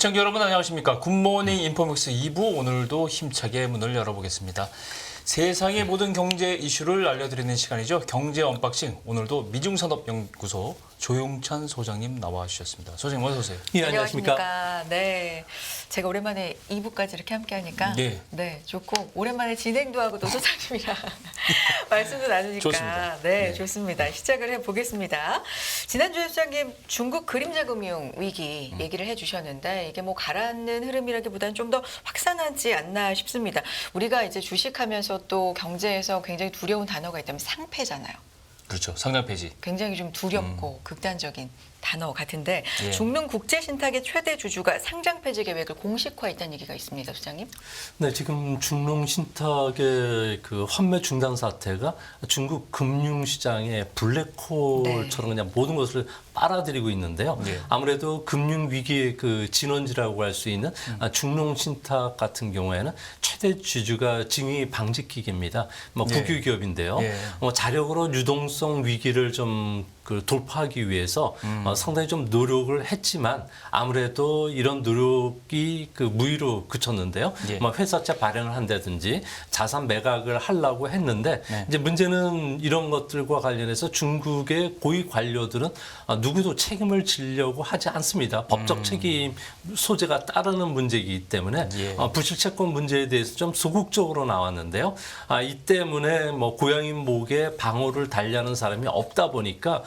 시청자 여러분 안녕하십니까. 굿모닝 인포믹스 2부 오늘도 힘차게 문을 열어보겠습니다. 세상의 모든 경제 이슈를 알려드리는 시간이죠. 경제 언박싱. 오늘도 미중산업연구소 조용찬 소장님 나와주셨습니다. 소장님 어서 오세요. 예, 안녕하십니까. 네, 제가 오랜만에 2부까지 이렇게 함께하니까 네. 네, 좋고 오랜만에 진행도 하고 또 소장님이랑 말씀도 나누니까 좋습니다. 네, 네. 좋습니다. 시작을 해보겠습니다. 지난주에 소장님 중국 그림자금융 위기 얘기를 해주셨는데 이게 뭐 가라앉는 흐름이라기보다는 좀 더 확산하지 않나 싶습니다. 우리가 이제 주식하면서 또 경제에서 굉장히 두려운 단어가 있다면 상패잖아요. 그렇죠. 상장 폐지. 굉장히 좀 두렵고 극단적인 단어 같은데 예. 중릉 국제신탁의 최대 주주가 상장 폐지 계획을 공식화했다는 얘기가 있습니다, 소장님. 네, 지금 중농 신탁의 그 환매 중단 사태가 중국 금융시장의 블랙홀처럼 그냥 모든 것을 빨아들이고 있는데요. 네. 아무래도 금융 위기의 그 진원지라고 할 수 있는 중농 신탁 같은 경우에는 최대 주주가 징의 방지기계입니다. 뭐 네. 국유 기업인데요. 예. 자력으로 유동성 위기를 좀 그 돌파하기 위해서 상당히 좀 노력을 했지만 아무래도 이런 노력이 그 무의로 그쳤는데요. 예. 뭐 회사채 발행을 한다든지 자산 매각을 하려고 했는데 네. 이제 문제는 이런 것들과 관련해서 중국의 고위 관료들은 누구도 책임을 지려고 하지 않습니다. 법적 책임 소재가 따르는 문제이기 때문에 예. 부실채권 문제에 대해서 좀 소극적으로 나왔는데요. 이 때문에 뭐 고양이 목에 방울을 달려는 사람이 없다 보니까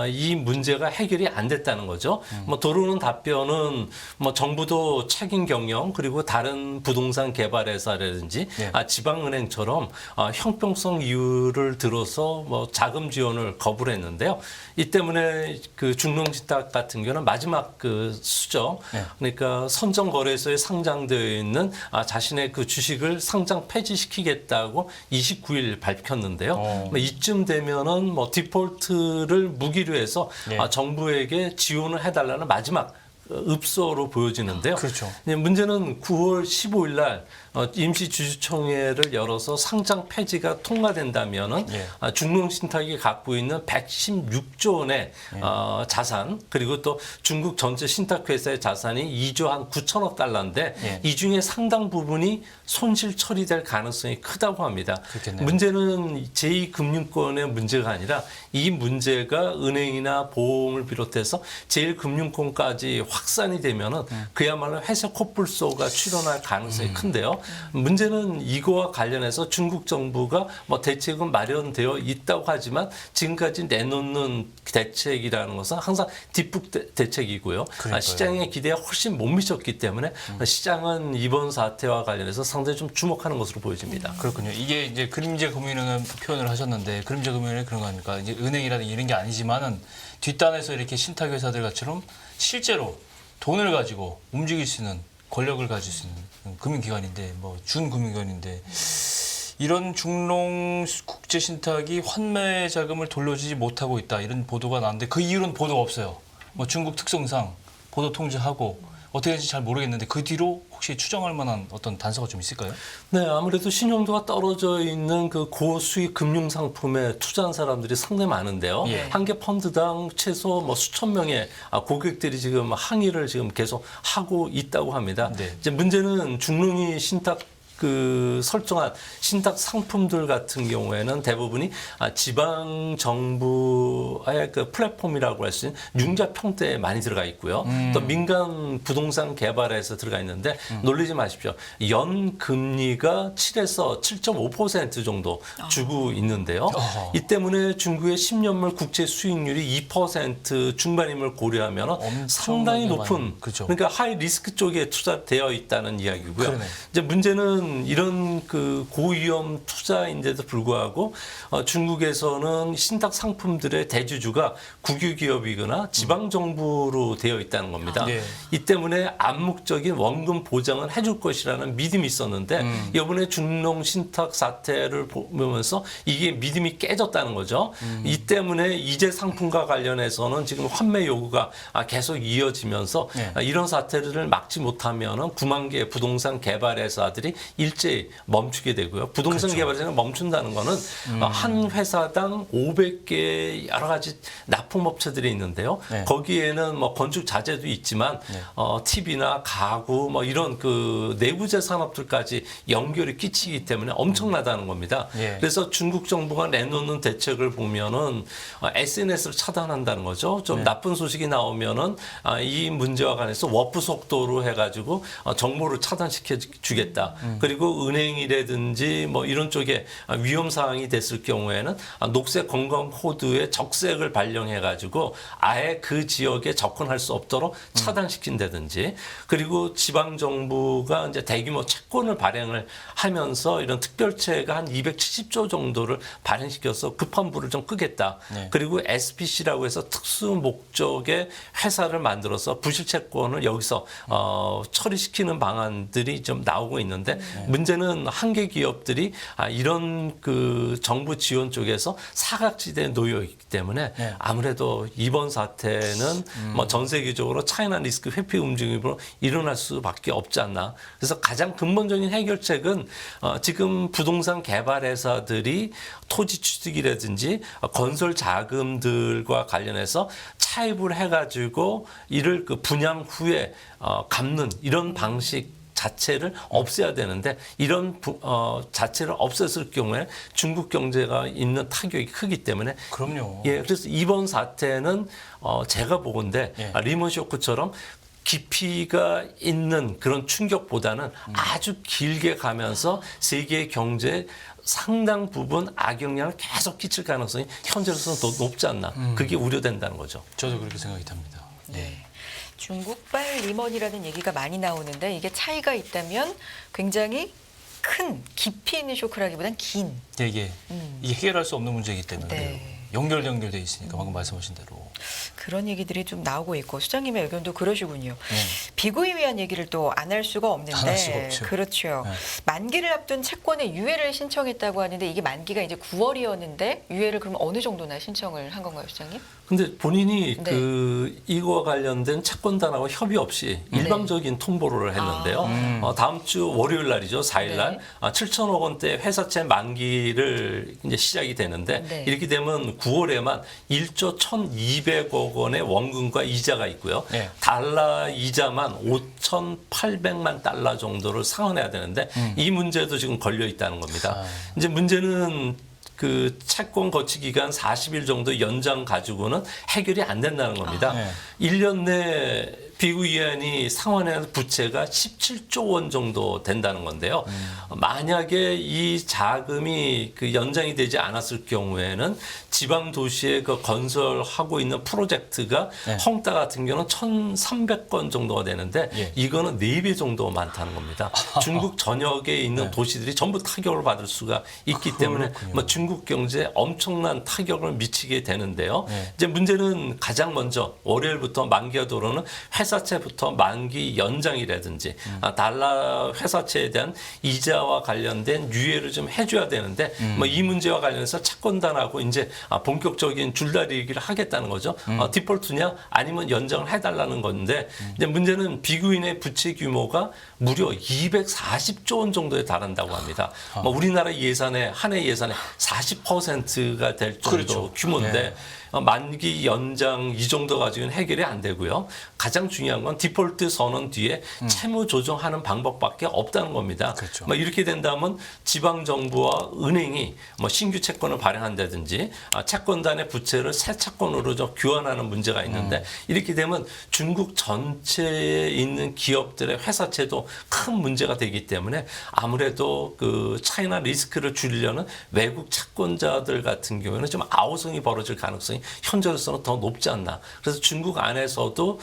이 문제가 해결이 안 됐다는 거죠. 뭐 도로는 답변은 뭐 정부도 책임 경영 그리고 다른 부동산 개발회사라든지 네. 지방은행처럼 형평성 이유를 들어서 뭐 자금 지원을 거부를 했는데요. 이 때문에 그 중농신탁 같은 경우는 마지막 그 수정, 네. 그러니까 선정 거래소에 상장되어 있는 자신의 그 주식을 상장 폐지시키겠다고 29일 밝혔는데요. 뭐 이쯤 되면은 뭐 디폴트를 무기로 해서 네. 정부에게 지원을 해달라는 마지막 읍소로 보여지는데요. 그렇죠. 문제는 9월 15일 날 임시주주총회를 열어서 상장 폐지가 통과된다면은 예. 중농신탁이 갖고 있는 116조 원의 자산 그리고 또 중국 전체 신탁회사의 자산이 2조 한 9천억 달러인데 예. 이 중에 상당 부분이 손실 처리될 가능성이 크다고 합니다. 그렇겠네요. 문제는 제2금융권의 문제가 아니라 이 문제가 은행이나 보험을 비롯해서 제1금융권까지 확산이 되면은 그야말로 회색 코뿔소가 출현할 가능성이 큰데요. 문제는 이거와 관련해서 중국 정부가 뭐 대책은 마련되어 있다고 하지만 지금까지 내놓는 대책이라는 것은 항상 뒷북 대책이고요. 그러니까요. 시장의 기대에 훨씬 못 미쳤기 때문에 시장은 이번 사태와 관련해서 상당히 좀 주목하는 것으로 보여집니다. 그렇군요. 이게 이제 그림자 금융이라는 표현을 하셨는데 그림자 금융이 그런 거 아닙니까? 이제 은행이라든지 이런 게 아니지만은 뒷단에서 이렇게 신탁 회사들 같처럼 실제로 돈을 가지고 움직일 수 있는 권력을 가질 수 있는 금융기관인데 뭐 준금융기관인데 이런 중농 국제 신탁이 환매 자금을 돌려주지 못하고 있다 이런 보도가 나왔는데 그 이유는 보도가 없어요. 뭐 중국 특성상 보도 통제하고 어떻게 되는지 잘 모르겠는데 그 뒤로 혹시 추정할 만한 어떤 단서가 좀 있을까요? 네, 아무래도 신용도가 떨어져 있는 그 고수익 금융 상품에 투자한 사람들이 상당히 많은데요. 예. 한 개 펀드당 최소 뭐 수천 명의 고객들이 지금 항의를 지금 계속 하고 있다고 합니다. 네. 이제 문제는 중농이 신탁 그 설정한 신탁 상품들 같은 경우에는 대부분이 지방 정부의 그 플랫폼이라고 할 수 있는 융자 평대에 많이 들어가 있고요. 또 민간 부동산 개발에서 들어가 있는데 놀리지 마십시오. 연 금리가 7에서 7.5% 정도 주고 있는데요. 이 때문에 중국의 10년물 국채 수익률이 2% 중반임을 고려하면 상당히 높은 많이, 그렇죠. 그러니까 하이 리스크 쪽에 투자되어 있다는 이야기고요. 그러네. 이제 문제는 이런 그 고위험 투자인데도 불구하고 중국에서는 신탁 상품들의 대주주가 국유 기업이거나 지방 정부로 되어 있다는 겁니다. 네. 이 때문에 암묵적인 원금 보장을 해줄 것이라는 믿음이 있었는데 이번에 중농 신탁 사태를 보면서 이게 믿음이 깨졌다는 거죠. 이 때문에 이재 상품과 관련해서는 지금 환매 요구가 계속 이어지면서 네. 이런 사태를 막지 못하면은 9만 개의 부동산 개발 회사들이 일제히 멈추게 되고요. 부동산 그렇죠. 개발자는 멈춘다는 거는 한 회사당 500개 여러 가지 납품업체들이 있는데요. 네. 거기에는 뭐 건축 자재도 있지만 네. TV나 가구 뭐 이런 그 내부재 산업들까지 연결이 끼치기 때문에 엄청나다는 겁니다. 예. 그래서 중국 정부가 내놓는 대책을 보면은 SNS를 차단한다는 거죠. 좀 네. 나쁜 소식이 나오면은 이 문제와 관해서 워프 속도로 해가지고 정보를 차단시켜 주겠다. 그리고 은행이라든지 뭐 이런 쪽에 위험 사항이 됐을 경우에는 녹색 건강 코드의 적색을 발령해가지고 아예 그 지역에 접근할 수 없도록 차단시킨다든지, 그리고 지방 정부가 이제 대규모 채권을 발행을 하면서 이런 특별채가 한 270조 정도를 발행시켜서 급한 불을 좀 끄겠다. 네. 그리고 SPC라고 해서 특수 목적의 회사를 만들어서 부실 채권을 여기서 처리시키는 방안들이 좀 나오고 있는데, 문제는 한계 기업들이 이런 그 정부 지원 쪽에서 사각지대에 놓여 있기 때문에 네. 아무래도 이번 사태는 뭐 전 세계적으로 차이나 리스크 회피 움직임으로 일어날 수밖에 없지 않나. 그래서 가장 근본적인 해결책은 지금 부동산 개발 회사들이 토지 취득이라든지 건설 자금들과 관련해서 차입을 해가지고 이를 그 분양 후에 갚는 이런 방식 자체를 없애야 되는데, 이런 자체를 없앴을 경우에 중국 경제가 있는 타격이 크기 때문에, 그럼요. 예, 그래서 이번 사태는 제가 보건대 예. 리먼 쇼크처럼 깊이가 있는 그런 충격보다는 아주 길게 가면서 세계 경제에 상당 부분 악영향을 계속 끼칠 가능성이 현재로서는 더 높지 않나. 그게 우려된다는 거죠. 저도 그렇게 생각이 됩니다. 네. 중국발 리먼이라는 얘기가 많이 나오는데 이게 차이가 있다면 굉장히 큰 깊이 있는 쇼크라기보단 긴. 이게 해결할 수 없는 문제이기 때문에 네. 연결돼 있으니까 방금 말씀하신 대로. 그런 얘기들이 좀 나오고 있고, 수장님의 의견도 그러시군요. 비구에 위한 얘기를 또 안 할 수가 없는데. 안 할 수가 없죠. 그렇죠. 네. 만기를 앞둔 채권의 유예를 신청했다고 하는데 이게 만기가 이제 9월이었는데 유예를 그럼 어느 정도나 신청을 한 건가요, 수장님? 근데 본인이 네. 그 이거와 관련된 채권단하고 협의 없이 일방적인 통보를 했는데요. 다음 주 월요일 날이죠. 4일 날 네. 7천억 원대 회사채 만기를 이제 시작이 되는데, 네. 이렇게 되면 9월에만 1조 1,200억 원의 원금과 이자가 있고요. 네. 달러 이자만 5,800만 달러 정도를 상환해야 되는데 이 문제도 지금 걸려 있다는 겁니다. 이제 문제는 그 채권 거치 기간 40일 정도 연장 가지고는 해결이 안 된다는 겁니다. 네. 1년 내 비구이안이 상환하는 부채가 17조 원 정도 된다는 건데요. 만약에 이 자금이 그 연장이 되지 않았을 경우에는 지방 도시에 그 건설하고 있는 프로젝트가 네. 헝따 같은 경우는 1,300건 정도가 되는데 예. 이거는 4배 정도 많다는 겁니다. 중국 전역에 있는 네. 도시들이 전부 타격을 받을 수가 있기 때문에 그렇군요. 뭐 중국 경제에 엄청난 타격을 미치게 되는데요. 네. 이제 문제는 가장 먼저 월요일부터 만기가 들어오는 회사채부터 만기 연장이라든지 달러 회사채에 대한 이자와 관련된 유예를 좀 해줘야 되는데 뭐 이 문제와 관련해서 채권단하고 이제 본격적인 줄다리 얘기를 하겠다는 거죠. 디폴트냐 아니면 연장을 해달라는 건데, 이제 문제는 비구인의 부채 규모가 무려 240조 원 정도에 달한다고 합니다. 뭐 우리나라 예산의 한 해 예산의 40%가 될 정도 그렇죠. 규모인데 네. 만기 연장 이 정도 가지고는 해결이 안 되고요. 가장 중요한 건 디폴트 선언 뒤에 채무 조정하는 방법밖에 없다는 겁니다. 그렇죠. 뭐 이렇게 된다면 지방 정부와 은행이 뭐 신규 채권을 발행한다든지 채권단의 부채를 새 채권으로 좀 교환하는 문제가 있는데, 이렇게 되면 중국 전체에 있는 기업들의 회사채도 큰 문제가 되기 때문에 아무래도 그 차이나 리스크를 줄이려는 외국 채권자들 같은 경우에는 좀 아우성이 벌어질 가능성이 현재로서는 더 높지 않나. 그래서 중국 안에서도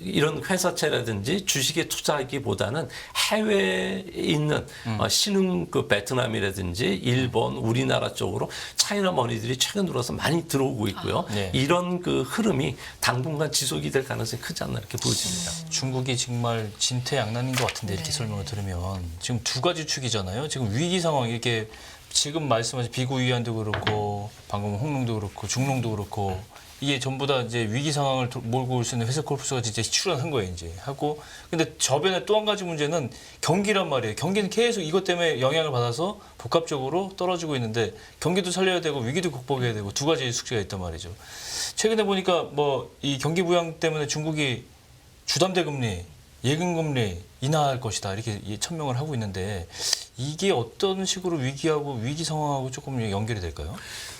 이런 회사채라든지 주식에 투자하기보다는 해외에 있는 신흥 그 베트남이라든지 일본, 우리나라 쪽으로 차이나 머니들이 최근 들어서 많이 들어오고 있고요. 네. 이런 그 흐름이 당분간 지속이 될 가능성이 크지 않나 이렇게 보여집니다. 중국이 정말 진퇴양난인 것 같은데 이렇게 설명을 들으면 지금 두 가지 축이잖아요. 지금 위기 상황 이렇게 지금 말씀하신 비구이안도 그렇고 방금 홍롱도 그렇고 중롱도 그렇고 이게 전부 다 이제 위기 상황을 몰고 올 수 있는 회사 콜프스가 진짜 출연한 거예요, 이제. 하고. 근데 저변에 또 한 가지 문제는 경기란 말이에요. 경기는 계속 이것 때문에 영향을 받아서 복합적으로 떨어지고 있는데 경기도 살려야 되고 위기도 극복해야 되고 두 가지 숙제가 있단 말이죠. 최근에 보니까 뭐 이 경기 부양 때문에 중국이 주담대 금리, 예금 금리 인하할 것이다 이렇게 천명을 하고 있는데 이게 어떤 식으로 위기 상황하고 조금 연결이 될까요?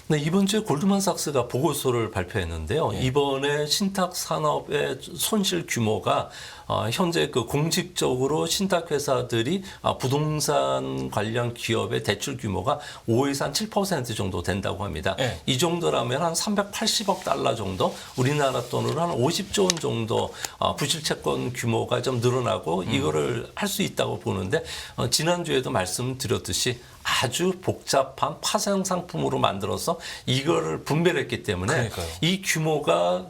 네, 이번 주에 골드만삭스가 보고서를 발표했는데요. 예. 이번에 신탁 산업의 손실 규모가 현재 그 공식적으로 신탁 회사들이 부동산 관련 기업의 대출 규모가 5에서 한 7% 정도 된다고 합니다. 예. 이 정도라면 한 380억 달러 정도, 우리나라 돈으로 한 50조 원 정도 부실 채권 규모가 좀 늘어나고 이거를 할 수 있다고 보는데 지난주에도 말씀드렸듯이 아주 복잡한 파생 상품으로 만들어서 이거를 분배를 했기 때문에 그러니까요. 이 규모가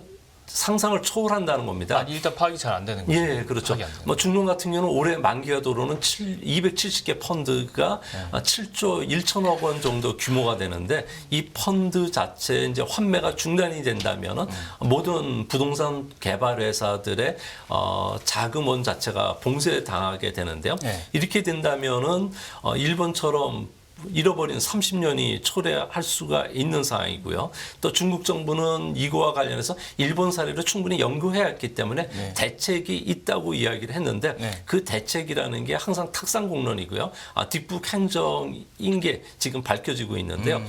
상상을 초월한다는 겁니다. 아니 일단 파악이 잘 안 되는 거죠. 예, 그렇죠. 파악이 안 되는 뭐 중농 같은 경우는 올해 만기가 들어오는 270개 펀드가 7조 1천억 원 정도 규모가 되는데 이 펀드 자체 이제 환매가 중단이 된다면은 모든 부동산 개발 회사들의 자금원 자체가 봉쇄당하게 되는데요. 네. 이렇게 된다면은 일본처럼 잃어버린 30년이 초래할 수가 있는 상황이고요. 또 중국 정부는 이거와 관련해서 일본 사례를 충분히 연구해야 했기 때문에 네. 대책이 있다고 이야기를 했는데 네. 그 대책이라는 게 항상 탁상공론이고요. 뒷북 행정인 게 지금 밝혀지고 있는데요.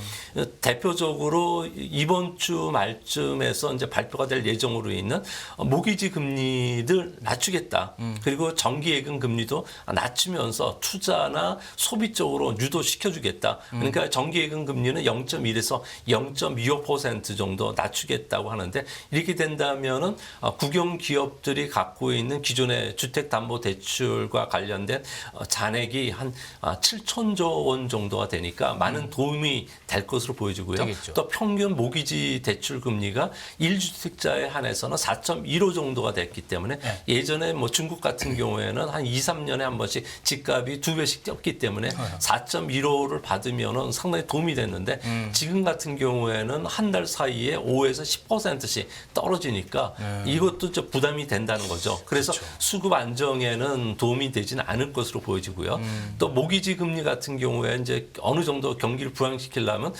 대표적으로 이번 주 말쯤에서 이제 발표가 될 예정으로 있는 모기지 금리를 낮추겠다. 그리고 정기예금 금리도 낮추면서 투자나 소비 쪽으로 유도시켜주겠다. 그러니까 정기예금 금리는 0.1에서 0.25% 정도 낮추겠다고 하는데 이렇게 된다면은 국영 기업들이 갖고 있는 기존의 주택담보대출과 관련된 잔액이 한 7천조 원 정도가 되니까 많은 도움이 될 것으로 보여지고요. 되겠죠. 또 평균 모기지 대출 금리가 1주택자에 한해서는 4.15 정도가 됐기 때문에 네. 예전에 뭐 중국 같은 경우에는 한 2, 3년에 한 번씩 집값이 2배씩 뛰었기 때문에 4.15를 받으면은 상당히 도움이 됐는데 지금 같은 경우에는 한 달 사이에 5에서 10%씩 떨어지니까 이것도 좀 부담이 된다는 거죠. 그래서 그렇죠. 수급 안정에는 도움이 되지는 않을 것으로 보여지고요. 또 모기지 금리 같은 경우에 이제 어느 정도 경기를 부양시키려면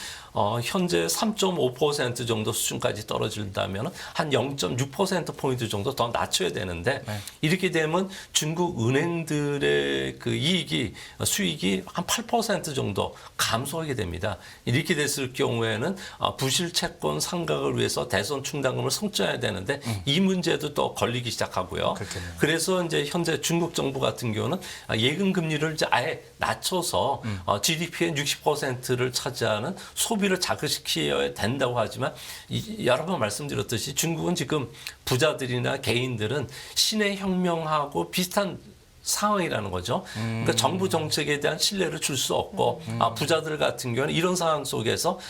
현재 3.5% 정도 수준까지 떨어진다면 한 0.6%포인트 정도 더 낮춰야 되는데 네. 이렇게 되면 중국 은행들의 그 수익이 한 8% 정도 감소하게 됩니다. 이렇게 됐을 경우에는 부실 채권 상각을 위해서 대손 충당금을 성취해야 되는데 이 문제도 또 걸리기 시작하고요. 그렇겠네요. 그래서 이제 현재 중국 정부 같은 경우는 예금 금리를 이제 아예 낮춰서 GDP의 60%를 차지하는 소비를 자극시켜야 된다고 하지만 여러 번 말씀드렸듯이 중국은 지금 부자들이나 개인들은 신의 혁명하고 비슷한 상황이라는 거죠. 그러니까 정부 정책에 대한 신뢰를 줄 수 없고 부자들 같은 경우는 이런 상황 속에서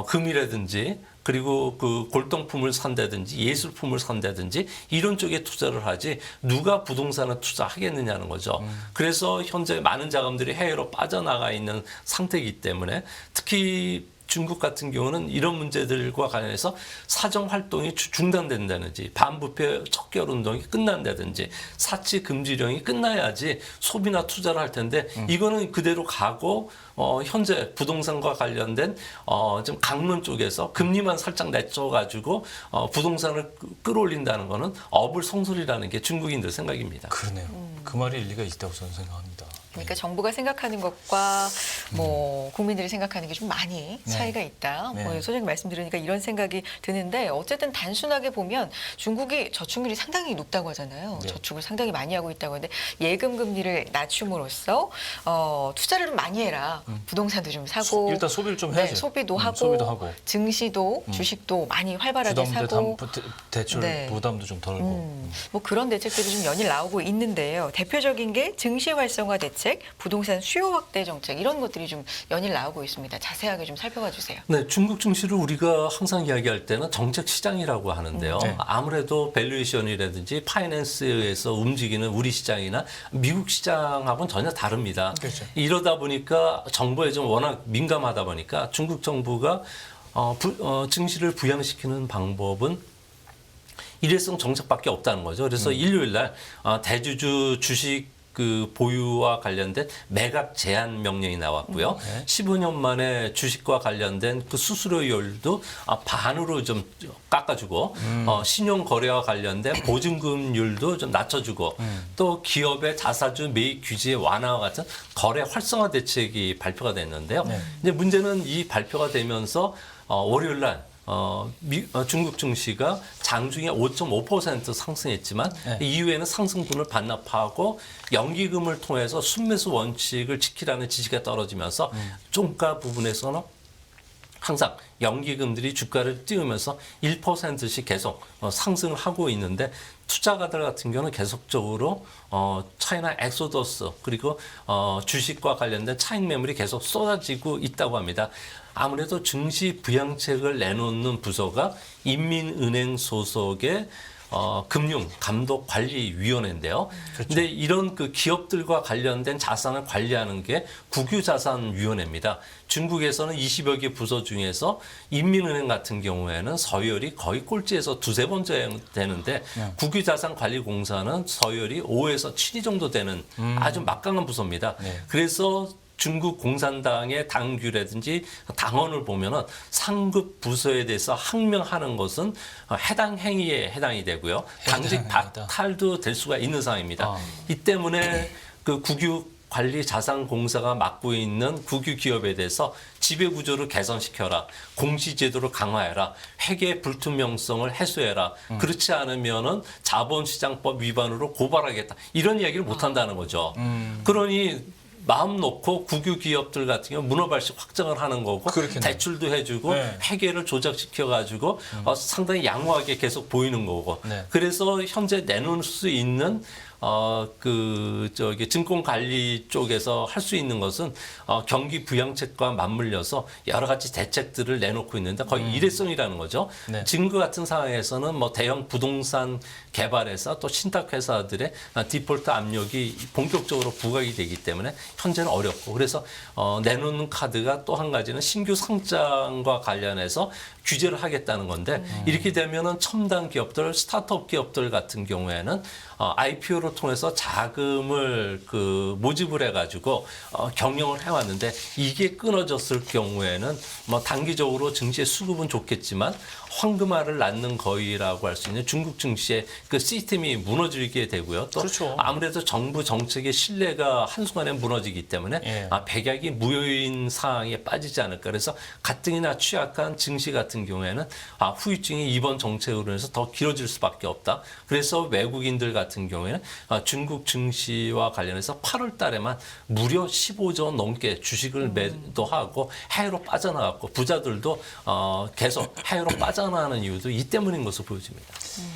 금이라든지 그리고 그 골동품을 산다든지 예술품을 산다든지 이런 쪽에 투자를 하지 누가 부동산을 투자하겠느냐는 거죠. 그래서 현재 많은 자금들이 해외로 빠져나가 있는 상태이기 때문에 특히 중국 같은 경우는 이런 문제들과 관련해서 사정 활동이 중단된다든지 반부패 척결 운동이 끝난다든지 사치 금지령이 끝나야지 소비나 투자를 할 텐데 이거는 그대로 가고 현재 부동산과 관련된 좀 강론 쪽에서 금리만 살짝 낮춰가지고 부동산을 끌어올린다는 거는 어불성설이라는 게 중국인들 생각입니다. 그러네요. 그 말이 일리가 있다고 저는 생각합니다. 그러니까 정부가 생각하는 것과 뭐 국민들이 생각하는 게 좀 많이 차이가 있다. 네. 뭐 소장님 말씀 들으니까 이런 생각이 드는데 어쨌든 단순하게 보면 중국이 저축률이 상당히 높다고 하잖아요. 네. 저축을 상당히 많이 하고 있다고 하는데 예금 금리를 낮춤으로써 투자를 좀 많이 해라. 부동산도 좀 사고 일단 소비를 좀 해야죠. 네, 소비도 하고 소비도 증시도 주식도 많이 활발하게 주담대 사고 대출 네. 부담도 좀 덜고. 뭐 그런 대책들이 좀 연일 나오고 있는데요. 대표적인 게 증시 활성화 대책, 부동산 수요 확대 정책 이런 것들이 좀 연일 나오고 있습니다. 자세하게 좀 살펴봐 주세요. 네, 중국 증시를 우리가 항상 이야기할 때는 정책 시장이라고 하는데요. 네. 아무래도 밸류에이션이라든지 파이낸스에서 움직이는 우리 시장이나 미국 시장하고는 전혀 다릅니다. 그렇죠. 이러다 보니까 정부에 좀 워낙 민감하다 보니까 중국 정부가 증시를 부양시키는 방법은 일회성 정책밖에 없다는 거죠. 그래서 일요일 날 대주주 주식 그 보유와 관련된 매각 제한 명령이 나왔고요. 15년 만에 주식과 관련된 그 수수료율도 반으로 좀 깎아주고 신용 거래와 관련된 보증금률도 좀 낮춰주고 또 기업의 자사주 매입 규제 완화와 같은 거래 활성화 대책이 발표가 됐는데요. 이제 문제는 이 발표가 되면서 월요일 날 중국 증시가 장중에 5.5% 상승했지만 이후에는 상승분을 반납하고 연기금을 통해서 순매수 원칙을 지키라는 지시가 떨어지면서 종가 부분에서는 항상 연기금들이 주가를 띄우면서 1%씩 계속 상승을 하고 있는데 투자가들 같은 경우는 계속적으로 차이나 엑소더스 그리고 주식과 관련된 차익 매물이 계속 쏟아지고 있다고 합니다. 아무래도 증시 부양책을 내놓는 부서가 인민은행 소속의 금융감독관리위원회인데요. 그런데 이런 그 기업들과 관련된 자산을 관리하는 게 국유자산위원회입니다. 중국에서는 20여 개 부서 중에서 인민은행 같은 경우에는 서열이 거의 꼴찌에서 두세 번째 되는데 국유자산관리공사는 서열이 5에서 7위 정도 되는 아주 막강한 부서입니다. 그래서 중국 공산당의 당규라든지 당원을 보면은 상급 부서에 대해서 항명하는 것은 해당 행위에 해당이 되고요. 당직 박탈도 될 수가 있는 상황입니다. 이 때문에 그 국유관리자산공사가 맡고 있는 국유 기업에 대해서 지배 구조를 개선시켜라, 공시제도를 강화해라, 회계 불투명성을 해소해라. 그렇지 않으면은 자본시장법 위반으로 고발하겠다. 이런 이야기를 못 한다는 거죠. 그러니 마음 놓고 국유 기업들 같은 경우 문어발식 확정을 하는 거고 그렇겠네요. 대출도 해주고 회계를 조작시켜 가지고 상당히 양호하게 계속 보이는 거고 그래서 현재 내놓을 수 있는 증권관리 쪽에서 할 수 있는 것은 경기 부양책과 맞물려서 여러 가지 대책들을 내놓고 있는데 거의 일회성이라는 거죠. 지금 같은 상황에서는 뭐 대형 부동산 개발회사 또 신탁회사들의 디폴트 압력이 본격적으로 부각이 되기 때문에 현재는 어렵고 그래서 내놓는 카드가 또 한 가지는 신규 상장과 관련해서 규제를 하겠다는 건데 이렇게 되면은 첨단 기업들, 스타트업 기업들 같은 경우에는 IPO를 통해서 자금을 모집을 해가지고 경영을 해왔는데 이게 끊어졌을 경우에는 뭐 단기적으로 증시의 수급은 좋겠지만 황금알을 낳는 거위라고 할 수 있는 중국 증시의 그 시스템이 무너지게 되고요. 또 그렇죠. 아무래도 정부 정책의 신뢰가 한순간에 무너지기 때문에 백약이 무효인 상황에 빠지지 않을까. 그래서 가뜩이나 취약한 증시 같은 경우에는 후유증이 이번 정책으로 인해서 더 길어질 수밖에 없다. 그래서 외국인들 같은 경우에는 중국 증시와 관련해서 8월 달에만 무려 15조 원 넘게 주식을 매도하고 해외로 빠져나갔고 부자들도 계속 해외로 빠져나가는 이유도 이 때문인 것으로 보여집니다.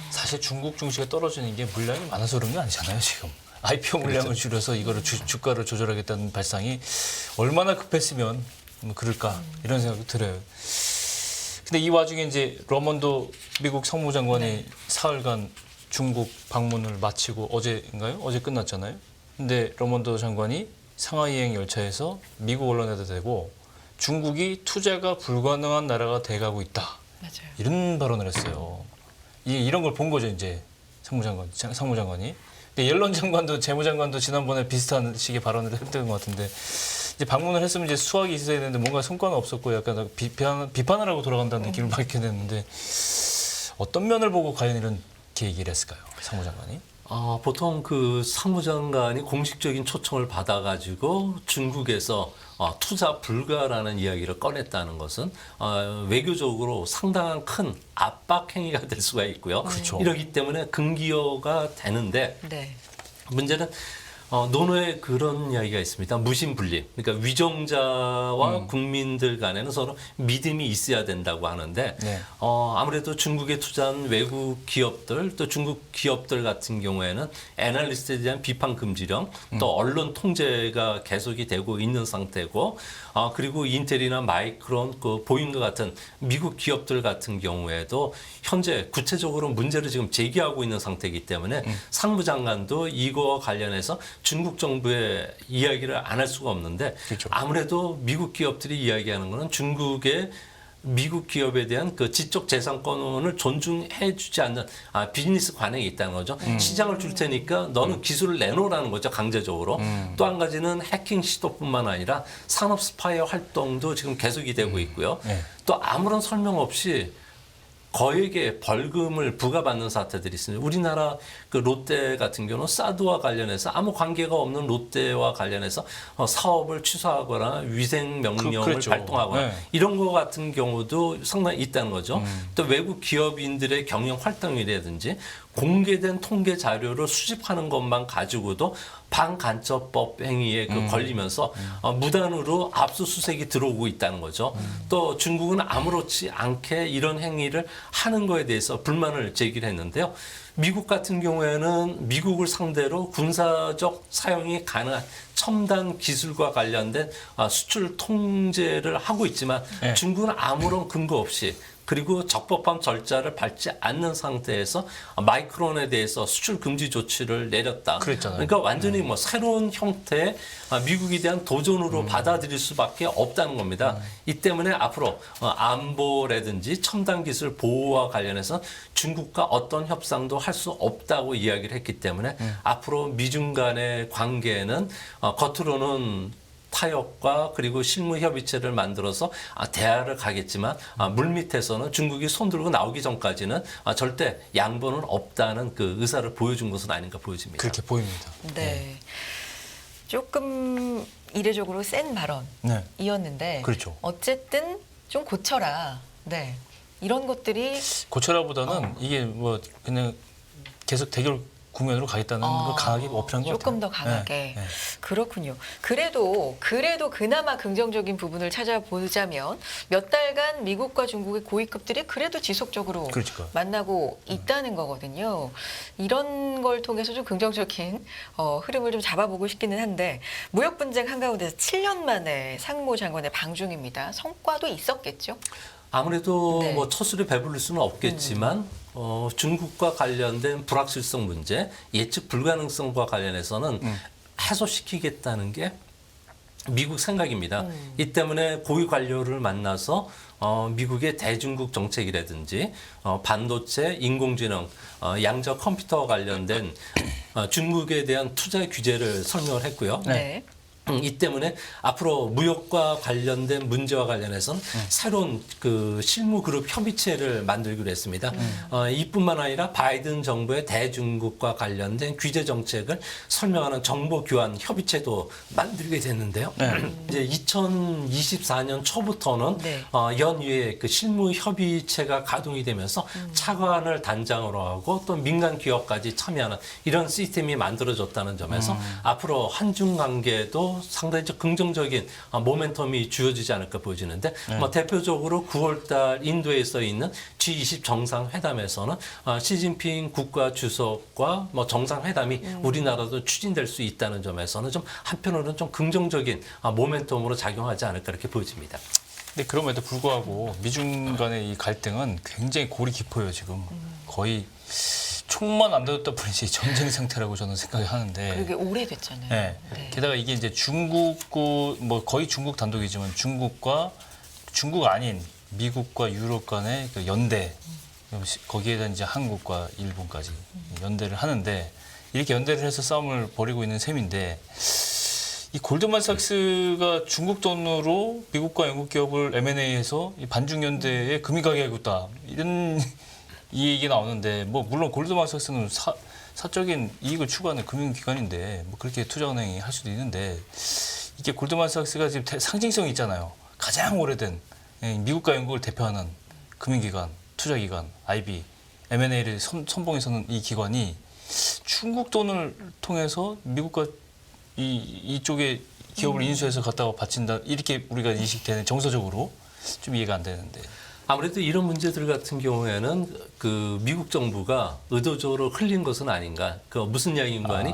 사실 중국 증시가 떨어지는 게 물량이 많아서 그런 게 아니잖아요, 지금. IPO 물량을 줄여서 이거를 주가를 조절하겠다는 발상이 얼마나 급했으면 그럴까 이런 생각이 들어요. 근데 이 와중에 이제 러먼도 미국 상무장관이 사흘간 중국 방문을 마치고 어제인가요? 어제 끝났잖아요. 근데 러먼도 장관이 상하이행 열차에서 미국 언론에도 대고 중국이 투자가 불가능한 나라가 돼가고 있다. 맞아요. 이런 발언을 했어요. 이런 걸 본 거죠, 이제 상무장관이. 근데 옐런 장관도 재무장관도 지난번에 비슷한 식의 발언을 했던 것 같은데 이제 방문을 했으면 이제 수확이 있어야 되는데 뭔가 성과는 없었고 약간 비판을 하고 돌아간다는 느낌을 받게 됐는데 어떤 면을 보고 과연 이런 얘기를 했을까요, 상무장관이? 보통 그 상무장관이 공식적인 초청을 받아가지고 중국에서 투자 불가라는 이야기를 꺼냈다는 것은 외교적으로 상당한 큰 압박 행위가 될 수가 있고요. 그렇죠. 이러기 때문에 금기어가 되는데 문제는 논어에 그런 이야기가 있습니다. 무신분립. 그러니까 위정자와 국민들 간에는 서로 믿음이 있어야 된다고 하는데 아무래도 중국에 투자한 외국 기업들 또 중국 기업들 같은 경우에는 애널리스트에 대한 비판 금지령 또 언론 통제가 계속이 되고 있는 상태고 그리고 인텔이나 마이크론, 보잉과 같은 미국 기업들 같은 경우에도 현재 구체적으로 문제를 지금 제기하고 있는 상태이기 때문에 상무장관도 이거와 관련해서 중국 정부의 이야기를 안 할 수가 없는데 그렇죠. 아무래도 미국 기업들이 이야기하는 것은 중국의 미국 기업에 대한 그 지적 재산권을 존중해주지 않는 비즈니스 관행이 있다는 거죠. 시장을 줄 테니까 너는 기술을 내놓으라는 거죠, 강제적으로. 또 한 가지는 해킹 시도뿐만 아니라 산업 스파이어 활동도 지금 계속이 되고 있고요. 네. 또 아무런 설명 없이 거액의 벌금을 부과받는 사태들이 있습니다. 우리나라 그 롯데 같은 경우는 사드와 관련해서 아무 관계가 없는 롯데와 관련해서 사업을 취소하거나 위생 명령을 그랬죠. 발동하거나 네. 이런 거 같은 경우도 상당히 있다는 거죠. 또 외국 기업인들의 경영 활동이라든지 공개된 통계 자료를 수집하는 것만 가지고도 반간첩법 행위에 걸리면서 무단으로 압수수색이 들어오고 있다는 거죠. 또 중국은 아무렇지 않게 이런 행위를 하는 거에 대해서 불만을 제기를 했는데요. 미국 같은 경우에는 미국을 상대로 군사적 사용이 가능한 첨단 기술과 관련된 수출 통제를 하고 있지만 네. 중국은 아무런 근거 없이 그리고 적법한 절차를 밟지 않는 상태에서 마이크론에 대해서 수출 금지 조치를 내렸다. 그랬잖아요. 그러니까 완전히 뭐 새로운 형태의 미국에 대한 도전으로 받아들일 수밖에 없다는 겁니다. 이 때문에 앞으로 안보라든지 첨단 기술 보호와 관련해서 중국과 어떤 협상도 할 수 없다고 이야기를 했기 때문에 앞으로 미중 간의 관계는 겉으로는 타협과 그리고 실무 협의체를 만들어서 대화를 가겠지만 물밑에서는 중국이 손들고 나오기 전까지는 절대 양보는 없다는 그 의사를 보여준 것은 아닌가 보여집니다. 그렇게 보입니다. 네. 조금 이례적으로 센 네. 발언이었는데 그렇죠. 어쨌든 좀 고쳐라. 네. 이런 것들이 고쳐라보다는 이게 뭐 그냥 계속 대결 국면으로 가겠다는 걸 강하게 어필한 것 같아요. 조금 더 강하게. 네, 네. 그렇군요. 그래도 그나마 긍정적인 부분을 찾아보자면 몇 달간 미국과 중국의 고위급들이 그래도 지속적으로 그러니까. 만나고 있다는 거거든요. 이런 걸 통해서 좀 긍정적인 흐름을 좀 잡아보고 싶기는 한데 무역 분쟁 한가운데서 7년 만에 상무 장관의 방중입니다. 성과도 있었겠죠? 아무래도 네. 뭐 처수를 배부를 수는 없겠지만 중국과 관련된 불확실성 문제, 예측 불가능성과 관련해서는 해소시키겠다는 게 미국 생각입니다. 이 때문에 고위 관료를 만나서 미국의 대중국 정책이라든지 반도체, 인공지능, 양적 컴퓨터와 관련된 중국에 대한 투자 규제를 설명을 했고요. 네. 이 때문에 앞으로 무역과 관련된 문제와 관련해서는 새로운 그 실무 그룹 협의체를 만들기로 했습니다. 이뿐만 아니라 바이든 정부의 대중국과 관련된 규제 정책을 설명하는 정보 교환 협의체도 만들게 됐는데요. 이제 2024년 초부터는 네. 연이에 그 실무 협의체가 가동이 되면서 차관을 단장으로 하고 또 민간 기업까지 참여하는 이런 시스템이 만들어졌다는 점에서 앞으로 한중 관계도 상당히 좀 긍정적인 모멘텀이 주어지지 않을까 보여지는데 뭐 대표적으로 9월달 인도에서 있는 G20 정상회담에서는 시진핑 국가 주석과 뭐 정상회담이 우리나라도 추진될 수 있다는 점에서는 좀 한편으로는 좀 긍정적인 모멘텀으로 작용하지 않을까 이렇게 보여집니다. 근데 그럼에도 불구하고 미중 간의 이 갈등은 굉장히 골이 깊어요, 지금. 거의 총만 안 던졌다 뿐이지 전쟁 상태라고 저는 생각을 하는데. 그게 오래됐잖아요. 네. 네. 게다가 이게 이제 뭐 거의 중국 단독이지만 중국 아닌 미국과 유럽 간의 그 연대, 거기에 대한 이제 한국과 일본까지 연대를 하는데 이렇게 연대를 해서 싸움을 벌이고 있는 셈인데 이 골드만삭스가 중국 돈으로 미국과 영국 기업을 M&A해서 반중 연대에 금이 가게 하고 있다. 이런 이 얘기 나오는데 뭐 물론 골드만삭스는 사적인 이익을 추구하는 금융기관인데 뭐 그렇게 투자은행이 할 수도 있는데 이게 골드만삭스가 지금 상징성이 있잖아요. 가장 오래된 미국과 영국을 대표하는 금융기관, 투자기관, IB, M&A를 선봉에 서는 이 기관이 중국 돈을 통해서 미국과 이쪽에 기업을 인수해서 갖다가 바친다 이렇게 우리가 인식되는 정서적으로 좀 이해가 안 되는데. 아무래도 이런 문제들 같은 경우에는 그 미국 정부가 의도적으로 흘린 것은 아닌가. 그 무슨 이야기인가 하니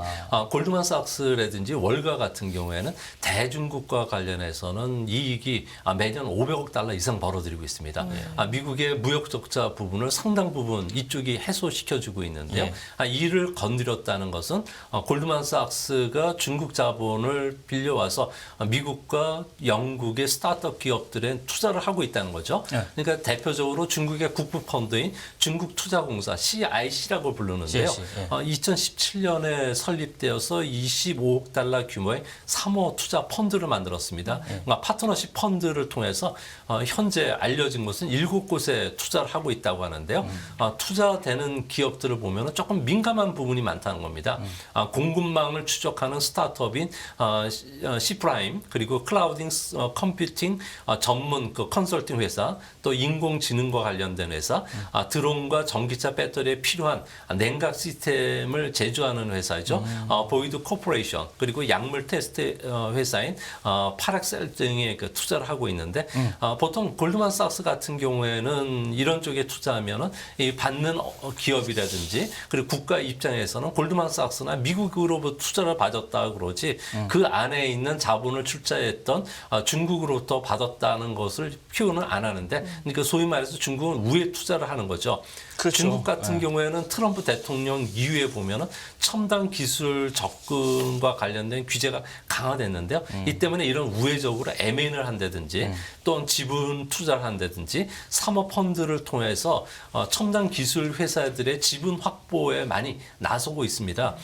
골드만삭스라든지 월가 같은 경우에는 대중국과 관련해서는 이익이 매년 500억 달러 이상 벌어들이고 있습니다. 미국의 무역 적자 부분을 상당 부분 이쪽이 해소시켜주고 있는데요. 이를 건드렸다는 것은 골드만삭스가 중국 자본을 빌려와서 미국과 영국의 스타트업 기업들에 투자를 하고 있다는 거죠. 그러니까 대표적으로 중국의 국부 펀드인 중국투자공사 CIC라고 부르는데요. CIC, 예. 2017년에 설립되어서 25억 달러 규모의 3호 투자 펀드를 만들었습니다. 그러니까 파트너십 펀드를 통해서 현재 알려진 것은 7곳에 투자를 하고 있다고 하는데요. 투자되는 기업들을 보면 조금 민감한 부분이 많다는 겁니다. 공급망을 추적하는 스타트업인 C프라임 그리고 클라우딩 컴퓨팅 전문 그 컨설팅 회사 또 인공지능과 관련된 회사 드론과 전기차 배터리에 필요한 냉각 시스템을 제조하는 회사이죠. 보이드 코퍼레이션 그리고 약물 테스트 회사인 파락셀 등에 그 투자를 하고 있는데 보통 골드만삭스 같은 경우에는 이런 쪽에 투자하면은 이 받는 기업이라든지 그리고 국가 입장에서는 골드만삭스나 미국으로부터 투자를 받았다 그러지 그 안에 있는 자본을 출자했던 중국으로부터 받았다는 것을 표현을 안 하는데 그러니까 소위 말해서 중국은 우회 투자를 하는 거죠. 그렇죠. 중국 같은 경우에는 트럼프 대통령 이후에 보면은 첨단 기술 접근과 관련된 규제가 강화됐는데요. 이 때문에 이런 우회적으로 M&A를 한다든지 또는 지분 투자를 한다든지 사모펀드를 통해서 첨단 기술 회사들의 지분 확보에 많이 나서고 있습니다.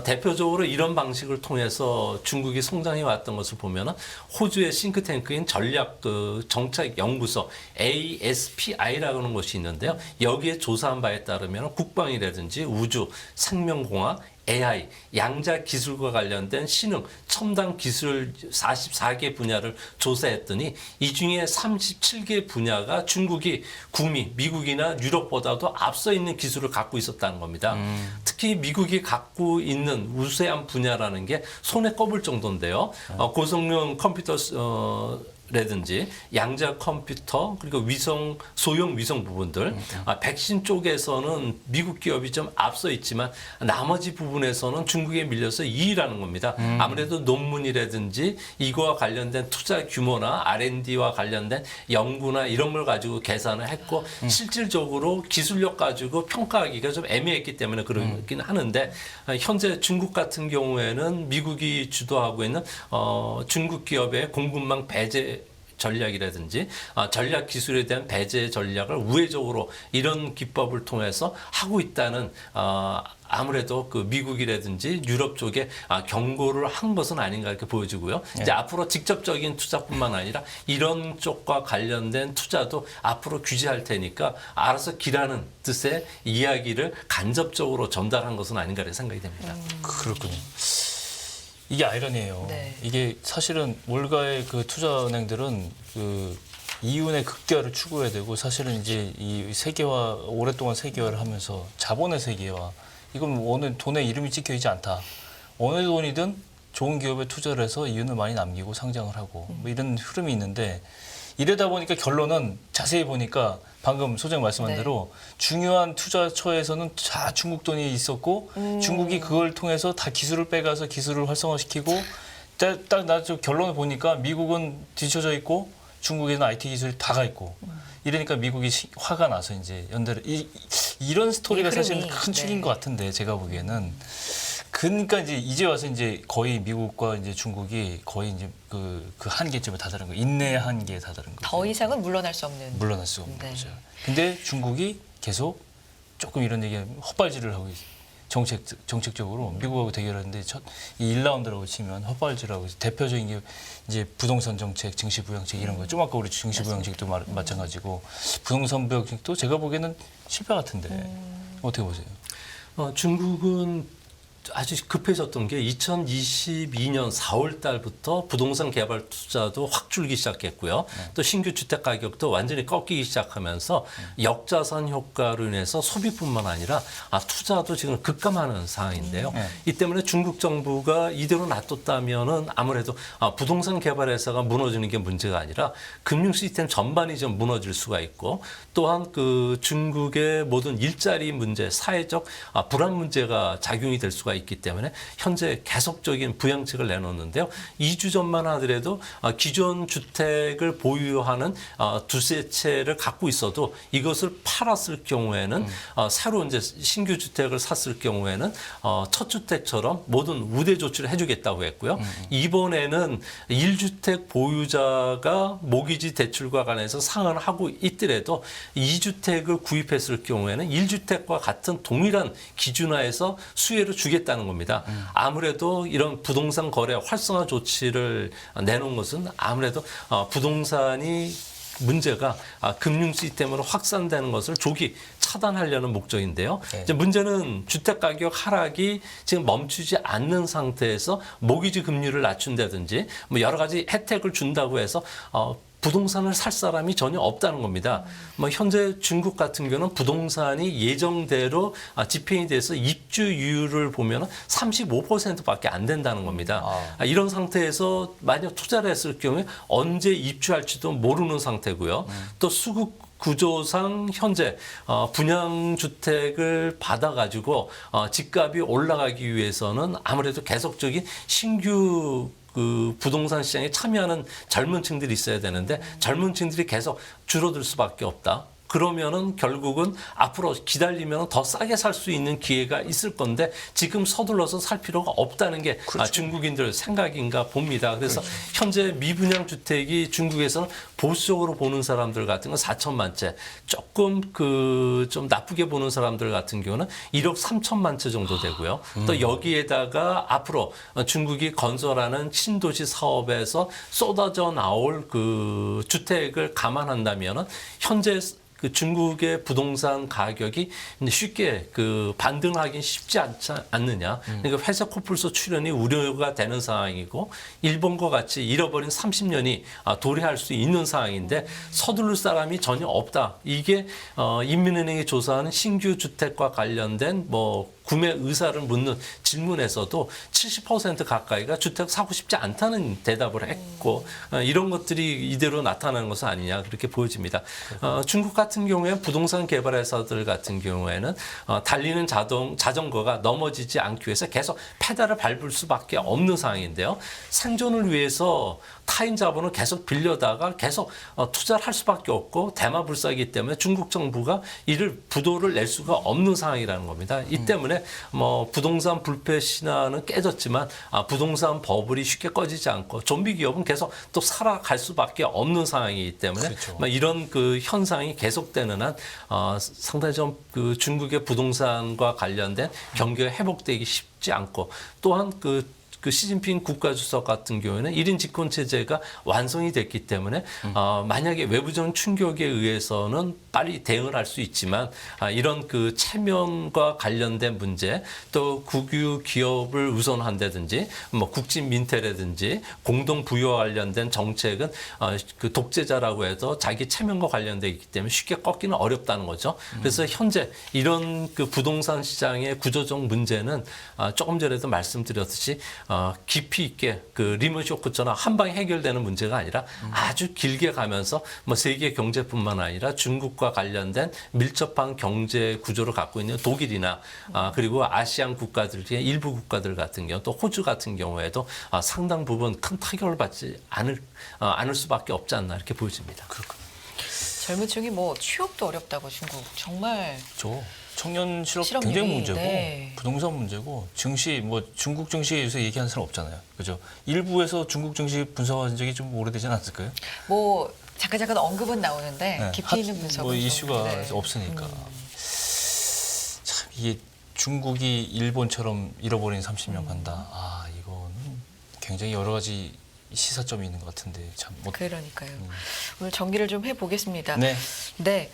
대표적으로 이런 방식을 통해서 중국이 성장해 왔던 것을 보면은 호주의 싱크탱크인 전략 그 정책 연구소 ASPI라고 하는 것이 있는데요. 여기에 조사한 바에 따르면 국방이라든지 우주, 생명공학, AI, 양자 기술과 관련된 신흥, 첨단 기술 44개 분야를 조사했더니 이 중에 37개 분야가 중국이 북미, 미국이나 유럽보다도 앞서 있는 기술을 갖고 있었다는 겁니다. 특히 미국이 갖고 있는 우세한 분야라는 게 손에 꼽을 정도인데요. 고성능 컴퓨터 라든지 양자 컴퓨터 그리고 위성 소형 위성 부분들 백신 쪽에서는 미국 기업이 좀 앞서 있지만 나머지 부분에서는 중국에 밀려서 2위라는 겁니다. 아무래도 논문이라든지 이거와 관련된 투자 규모나 R&D와 관련된 연구나 이런 걸 가지고 계산을 했고 실질적으로 기술력 가지고 평가하기가 좀 애매했기 때문에 그러긴 하는데 현재 중국 같은 경우에는 미국이 주도하고 있는 중국 기업의 공급망 배제 전략이라든지 전략 기술에 대한 배제 전략을 우회적으로 이런 기법을 통해서 하고 있다는 아무래도 그 미국이라든지 유럽 쪽에 경고를 한 것은 아닌가 이렇게 보여지고요. 이제 앞으로 직접적인 투자뿐만 아니라 이런 쪽과 관련된 투자도 앞으로 규제할 테니까 알아서 기라는 뜻의 이야기를 간접적으로 전달한 것은 아닌가 이렇게 생각이 됩니다. 그렇군요. 이게 아이러니예요. 네. 이게 사실은 월가의 그 투자은행들은 그 이윤의 극대화를 추구해야 되고 사실은 이제 이 세계화 오랫동안 세계화를 하면서 자본의 세계화 이건 어느 돈에 이름이 찍혀 있지 않다. 어느 돈이든 좋은 기업에 투자를 해서 이윤을 많이 남기고 상장을 하고 뭐 이런 흐름이 있는데 이러다 보니까 결론은 자세히 보니까 방금 소장님 말씀한 대로 중요한 투자처에서는 다 중국 돈이 있었고 중국이 그걸 통해서 다 기술을 빼가서 기술을 활성화시키고 딱 나 결론을 보니까 미국은 뒤쳐져 있고 중국에는 IT 기술이 다 가 있고 이러니까 미국이 화가 나서 이제 연대를 이런 스토리가 사실은 큰 축인 것 같은데 제가 보기에는 그러니까 이제 와서 이제 거의 미국과 이제 중국이 거의 이제 그 한계점에 다다른 거, 인내의 한계에 다다른 거. 더 이상은 물러날 수 없는. 물러날 수가 없는 네. 거죠. 근데 중국이 계속 조금 이런 얘기 헛발질을 하고 있어요. 정책적으로 미국하고 대결하는데 이 1라운드라고 치면 헛발질하고 있어요. 대표적인 게 이제 부동산 정책, 증시 부양책 이런 거. 좀 아까 우리 증시 부양책도 마찬가지고 부동산 부양책도 제가 보기에는 실패 같은데 어떻게 보세요? 중국은 아주 급해졌던 게 2022년 4월 달부터 부동산 개발 투자도 확 줄기 시작했고요. 또 신규 주택 가격도 완전히 꺾이기 시작하면서 역자산 효과로 인해서 소비뿐만 아니라 투자도 지금 급감하는 상황인데요. 이 때문에 중국 정부가 이대로 놔뒀다면은 아무래도 부동산 개발 회사가 무너지는 게 문제가 아니라 금융 시스템 전반이 좀 무너질 수가 있고 또한 그 중국의 모든 일자리 문제, 사회적 불안 문제가 작용이 될 수가 있기 때문에 현재 계속적인 부양책을 내놓는데요. 2주 전만 하더라도 기존 주택을 보유하는 두세 채를 갖고 있어도 이것을 팔았을 경우에는 새로 이제 신규 주택을 샀을 경우에는 첫 주택처럼 모든 우대 조치를 해주겠다고 했고요. 이번에는 1주택 보유자가 모기지 대출과 관해서 상환을 하고 있더라도 2주택을 구입했을 경우에는 1주택과 같은 동일한 기준하에서 수혜를 주겠다는 겁니다. 아무래도 이런 부동산 거래 활성화 조치를 내놓은 것은 아무래도 부동산이 문제가 금융 시스템으로 확산되는 것을 조기 차단하려는 목적인데요. 이제 문제는 주택 가격 하락이 지금 멈추지 않는 상태에서 모기지 금리를 낮춘다든지 뭐 여러 가지 혜택을 준다고 해서 부동산을 살 사람이 전혀 없다는 겁니다. 뭐 현재 중국 같은 경우는 부동산이 예정대로 집행이 돼서 입주율을 보면 35%밖에 안 된다는 겁니다. 이런 상태에서 만약 투자를 했을 경우에 언제 입주할지도 모르는 상태고요. 또 수급 구조상 현재 분양주택을 받아가지고 집값이 올라가기 위해서는 아무래도 계속적인 신규 그 부동산 시장에 참여하는 젊은 층들이 있어야 되는데 젊은 층들이 계속 줄어들 수밖에 없다. 그러면은 결국은 앞으로 기다리면 더 싸게 살 수 있는 기회가 있을 건데 지금 서둘러서 살 필요가 없다는 게 중국인들 생각인가 봅니다. 그래서 현재 미분양 주택이 중국에서는 보수적으로 보는 사람들 같은 건 4천만 채, 조금 그 좀 나쁘게 보는 사람들 같은 경우는 1억 3천만 채 정도 되고요. 또 여기에다가 앞으로 중국이 건설하는 신도시 사업에서 쏟아져 나올 그 주택을 감안한다면은 현재 그 중국의 부동산 가격이 쉽게 그 반등하기 쉽지 않느냐. 그러니까 회색 코뿔소 출현이 우려가 되는 상황이고 일본과 같이 잃어버린 30년이 도래할 수 있는 상황인데 서두를 사람이 전혀 없다. 이게 인민은행이 조사하는 신규 주택과 관련된 뭐 구매 의사를 묻는 질문에서도 70% 가까이가 주택 사고 싶지 않다는 대답을 했고 이런 것들이 이대로 나타나는 것은 아니냐 그렇게 보여집니다. 중국 같은 경우에 부동산 개발 회사들 같은 경우에는 달리는 자전거가 넘어지지 않기 위해서 계속 페달을 밟을 수밖에 없는 상황인데요. 생존을 위해서 타인 자본을 계속 빌려다가 계속 투자를 할 수밖에 없고 대마불사이기 때문에 중국 정부가 이를 부도를 낼 수가 없는 상황이라는 겁니다. 이 때문에 뭐 부동산 불패 신화는 깨졌지만 부동산 버블이 쉽게 꺼지지 않고 좀비 기업은 계속 또 살아갈 수밖에 없는 상황이기 때문에 그렇죠. 이런 그 현상이 계속되는 한 상당히 좀 그 중국의 부동산과 관련된 경기가 회복되기 쉽지 않고 또한 그 시진핑 국가주석 같은 경우에는 1인 집권 체제가 완성이 됐기 때문에 만약에 외부적 충격에 의해서는 빨리 대응을 할 수 있지만 이런 그 체면과 관련된 문제 또 국유 기업을 우선한다든지 뭐 국진 민태라든지 공동 부유와 관련된 정책은 그 독재자라고 해서 자기 체면과 관련돼 있기 때문에 쉽게 꺾기는 어렵다는 거죠. 그래서 현재 이런 그 부동산 시장의 구조적 문제는 조금 전에도 말씀드렸듯이 깊이 있게 그 리먼 쇼크처럼 한 방에 해결되는 문제가 아니라 아주 길게 가면서 뭐 세계 경제뿐만 아니라 중국과 관련된 밀접한 경제 구조를 갖고 있는 독일이나 그리고 아시안 국가들 중에 일부 국가들 같은 경우 또 호주 같은 경우에도 상당 부분 큰 타격을 받지 않을 수밖에 없지 않나 이렇게 보여집니다. 그렇군요. 젊은 층이 뭐 취업도 어렵다고 중국 정말 청년 실업 실업률이, 굉장히 문제고 네. 부동산 문제고 증시 뭐 중국 증시에 요새 얘기하는 사람 없잖아요. 그죠? 일부에서 중국 증시 분석한 적이 좀 오래되지 않았을까요? 뭐 잠깐 언급은 나오는데 네. 깊이 있는 분석은 뭐 좀, 이슈가 네. 없으니까. 참 이게 중국이 일본처럼 잃어버린 30년 간다. 이거는 굉장히 여러 가지 시사점이 있는 것 같은데 참. 그러니까요. 오늘 정리를 좀 해보겠습니다. 네. 네,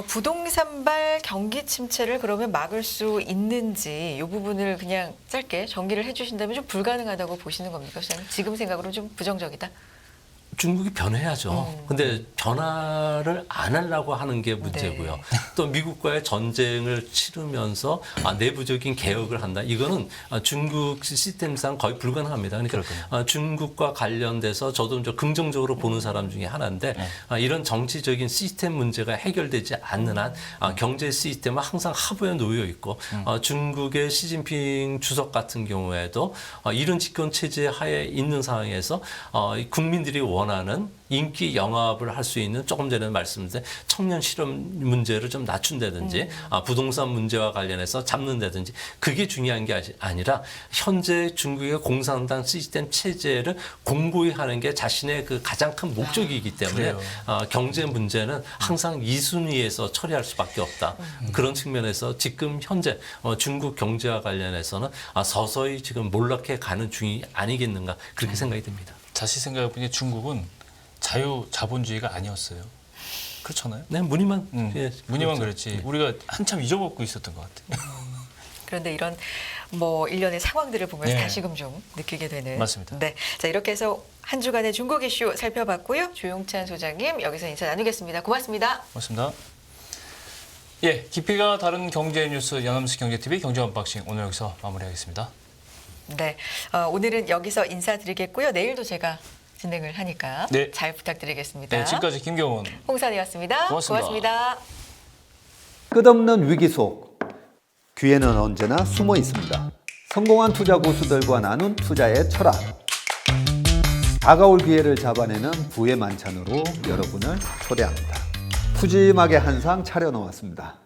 부동산발 경기 침체를 그러면 막을 수 있는지 이 부분을 그냥 짧게 정리를 해주신다면 좀 불가능하다고 보시는 겁니까? 지금 생각으로 좀 부정적이다. 중국이 변해야죠. 근데 변화를 안 하려고 하는 게 문제고요. 네. 또 미국과의 전쟁을 치르면서 내부적인 개혁을 한다. 이거는 중국 시스템상 거의 불가능합니다. 그러니까 중국과 관련돼서 저도 좀 긍정적으로 보는 사람 중에 하나인데 이런 정치적인 시스템 문제가 해결되지 않는 한 경제 시스템은 항상 하부에 놓여 있고 중국의 시진핑 주석 같은 경우에도 이런 집권 체제 하에 있는 상황에서 국민들이 원하는 인기 영합을 할 수 있는 조금 전에 말씀드린 청년 실업 문제를 좀 낮춘다든지 부동산 문제와 관련해서 잡는다든지 그게 중요한 게 아니라 현재 중국의 공산당 시스템 체제를 공고히 하는 게 자신의 그 가장 큰 목적이기 때문에 경제 문제는 항상 2순위에서 처리할 수밖에 없다. 그런 측면에서 지금 현재 중국 경제와 관련해서는 서서히 지금 몰락해 가는 중이 아니겠는가 그렇게 생각이 듭니다. 다시 생각해보니 중국은 자유자본주의가 아니었어요. 그렇잖아요. 네, 무늬만 무늬만 그렇죠. 그랬지. 우리가 한참 잊어먹고 있었던 것 같아요. 그런데 이런 일련의 상황들을 보면서 네. 다시금 좀 느끼게 되는. 맞습니다. 네, 자 이렇게 해서 한 주간의 중국 이슈 살펴봤고요. 조용찬 소장님 여기서 인사 나누겠습니다. 고맙습니다. 고맙습니다. 예, 깊이가 다른 경제 뉴스 연합뉴스 경제TV 경제 언박싱 오늘 여기서 마무리하겠습니다. 네, 오늘은 여기서 인사드리겠고요. 내일도 제가 진행을 하니까 네. 잘 부탁드리겠습니다. 네, 지금까지 김경원. 홍산이었습니다. 고맙습니다. 끝없는 위기 속 기회는 언제나 숨어 있습니다. 성공한 투자 고수들과 나눈 투자의 철학. 다가올 기회를 잡아내는 부의 만찬으로 여러분을 초대합니다. 푸짐하게 한 상 차려놓았습니다.